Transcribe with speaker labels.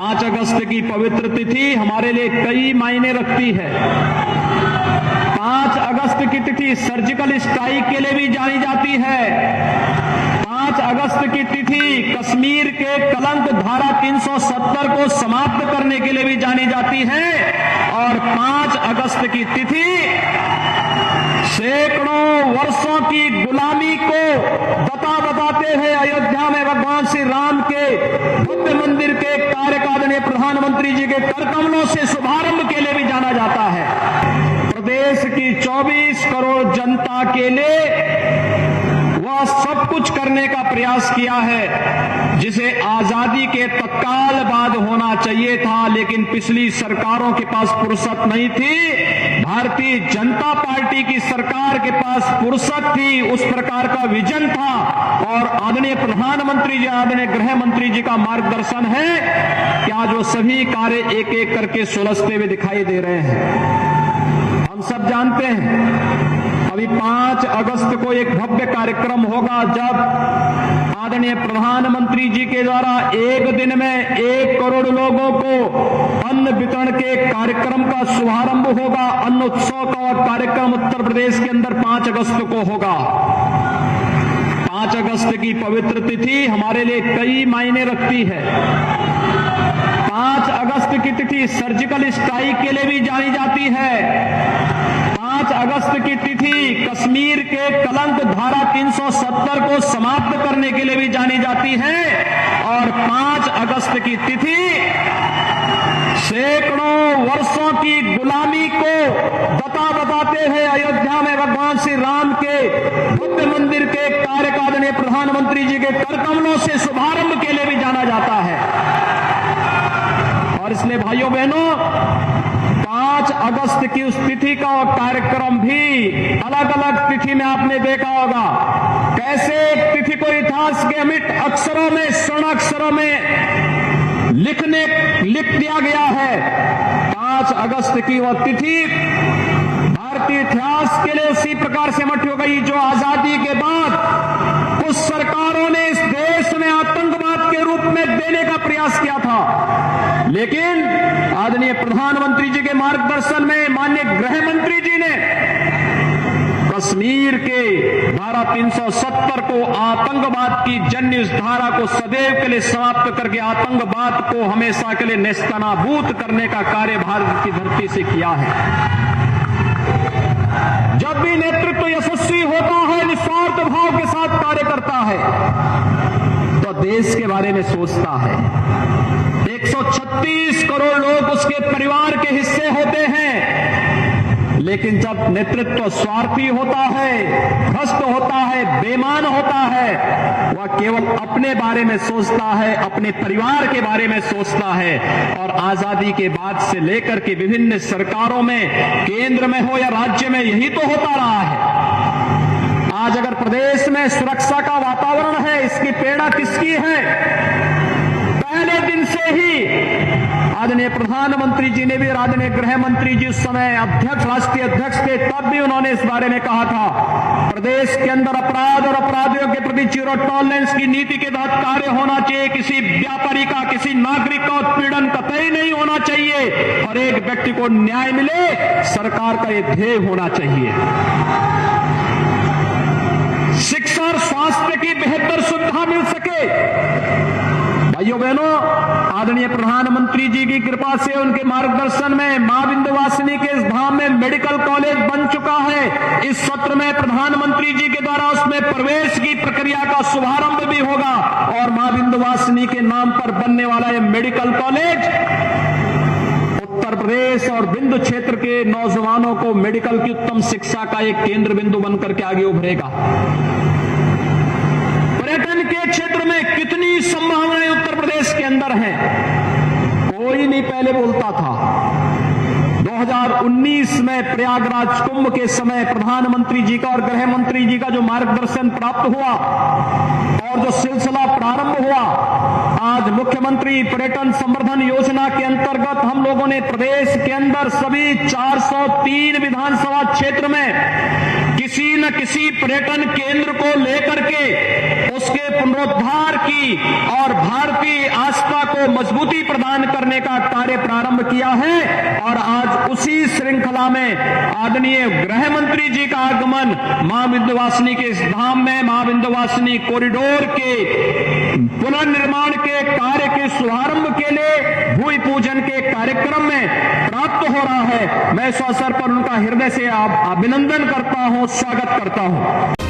Speaker 1: 5 अगस्त की पवित्र तिथि हमारे लिए कई मायने रखती है। 5 अगस्त की तिथि सर्जिकल स्ट्राइक के लिए भी जानी जाती है। 5 अगस्त की तिथि कश्मीर के कलंक धारा 370 को समाप्त करने के लिए भी जानी जाती है। और 5 अगस्त की तिथि सैकड़ों वर्षों की गुलामी को बताते हुए अयोध्या में भगवान श्री राम के भव्य मंदिर के कार्य का आदरणीय प्रधानमंत्री जी के करकमलों से शुभारंभ के लिए भी जाना जाता है। प्रदेश की 24 करोड़ जनता के लिए वह सब कुछ करने का प्रयास किया है जिसे आजादी के तत्काल बाद होना चाहिए था, लेकिन पिछली सरकारों के पास फुर्सत नहीं थी। भारतीय जनता पार्टी की सरकार के पास फुर्सत थी, उस प्रकार का विजन था और आदरणीय प्रधानमंत्री जी, आदरणीय गृह मंत्री जी का मार्गदर्शन है कि आज वो सभी कार्य एक एक करके सुलझते हुए दिखाई दे रहे हैं। हम सब जानते हैं अभी 5 अगस्त को एक भव्य कार्यक्रम होगा जब आदरणीय प्रधानमंत्री जी के द्वारा एक दिन में 1 करोड़ लोगों को अन्न वितरण के कार्यक्रम का शुभारंभ होगा। अन्न उत्सव का कार्यक्रम उत्तर प्रदेश के अंदर 5 अगस्त को होगा। 5 अगस्त की पवित्र तिथि हमारे लिए कई मायने रखती है। 5 अगस्त की तिथि सर्जिकल स्ट्राइक के लिए भी जानी जाती है। 5 अगस्त की तिथि कश्मीर के कलंक धारा 370 को समाप्त करने के लिए भी जानी जाती है। और 5 अगस्त की तिथि सैकड़ों वर्षों की गुलामी को बताते हुए अयोध्या में भगवान श्री राम के भव्य मंदिर के कार्य का आदरणीय प्रधानमंत्री जी के करकमलों से शुभारंभ के लिए भी जाना जाता है। और इसलिए भाइयों बहनों, 5 अगस्त की उस तिथि का कार्यक्रम भी अलग अलग तिथि में आपने देखा होगा कैसे एक तिथि को इतिहास के अमिट अक्षरों में, स्वर्ण अक्षरों में लिख दिया गया है। 5 अगस्त की वह तिथि भारतीय इतिहास के लिए उसी प्रकार से मट हो गई जो आजादी के बाद कुछ सरकारों ने इस देश में आतंकवाद के रूप में देने का प्रयास किया था, लेकिन आदरणीय प्रधानमंत्री जी के मार्गदर्शन में माननीय गृह मंत्री जी ने कश्मीर के धारा 370 को, आतंकवाद की जन्य इस धारा को सदैव के लिए समाप्त करके आतंकवाद को हमेशा के लिए नेस्तनाबूद करने का कार्य भारत की धरती से किया है। जब भी नेतृत्व यशस्वी होता है, निस्वार्थ भाव के साथ कार्य करता है, तो देश के बारे में सोचता है। 136 करोड़ लोग उसके परिवार के हिस्से होते हैं, लेकिन जब नेतृत्व स्वार्थी होता है, भ्रष्ट होता है, बेईमान होता है, वह केवल अपने बारे में सोचता है, अपने परिवार के बारे में सोचता है। और आजादी के बाद से लेकर के विभिन्न सरकारों में, केंद्र में हो या राज्य में, यही तो होता रहा है। आज अगर प्रदेश में सुरक्षा का वातावरण है, इसकी प्रेरणा किसकी है? पहले दिन से ही आदरणीय प्रधानमंत्री जी ने भी, आदरणीय गृह मंत्री जी उस समय अध्यक्ष, राष्ट्रीय अध्यक्ष थे, तब भी उन्होंने इस बारे में कहा था प्रदेश के अंदर अपराध और अपराधियों के प्रति जीरो टॉलरेंस की नीति के तहत कार्य होना चाहिए। किसी व्यापारी का, किसी नागरिक का उत्पीड़न कतई नहीं होना चाहिए और एक व्यक्ति को न्याय मिले, सरकार का यह ध्येय होना चाहिए। शिक्षा और स्वास्थ्य की बेहतर सुविधा मिल सके। भाइयों बहनों, आदरणीय प्रधानमंत्री जी की कृपा से, उनके मार्गदर्शन में मां विंध्यवासिनी के इस धाम में मेडिकल कॉलेज बन चुका है। इस सत्र में प्रधानमंत्री जी के द्वारा उसमें प्रवेश की प्रक्रिया का शुभारंभ भी होगा और मां विंध्यवासिनी के नाम पर बनने वाला यह मेडिकल कॉलेज उत्तर प्रदेश और विंध्य क्षेत्र के नौजवानों को मेडिकल की उत्तम शिक्षा का एक केंद्र बिंदु बनकर के आगे उभरेगा। पर्यटन के क्षेत्र में कितनी संभावनाएं उत्तर प्रदेश के अंदर हैं, कोई नहीं पहले बोलता था। 2019 में प्रयागराज कुंभ के समय प्रधानमंत्री जी का और गृह मंत्री जी का जो मार्गदर्शन प्राप्त हुआ और जो सिलसिला प्रारंभ हुआ, आज मुख्यमंत्री पर्यटन संवर्धन योजना के अंतर्गत हम लोगों ने प्रदेश के अंदर सभी 403 विधानसभा क्षेत्र में किसी न किसी पर्यटन केंद्र को लेकर के उसके पुनरुद्धार की और भारतीय आस्था को मजबूती प्रदान करने का कार्य प्रारंभ किया है। और आज उसी श्रृंखला में आदरणीय गृह मंत्री जी का आगमन मां विंध्यवासिनी के इस धाम में मां विंध्यवासिनी कॉरिडोर के पुनर्निर्माण के कार्य के शुभारंभ के लिए भूमि पूजन के कार्यक्रम में प्राप्त हो रहा है। मैं इस अवसर पर उनका हृदय से अभिनंदन करता हूं, स्वागत करता हूं।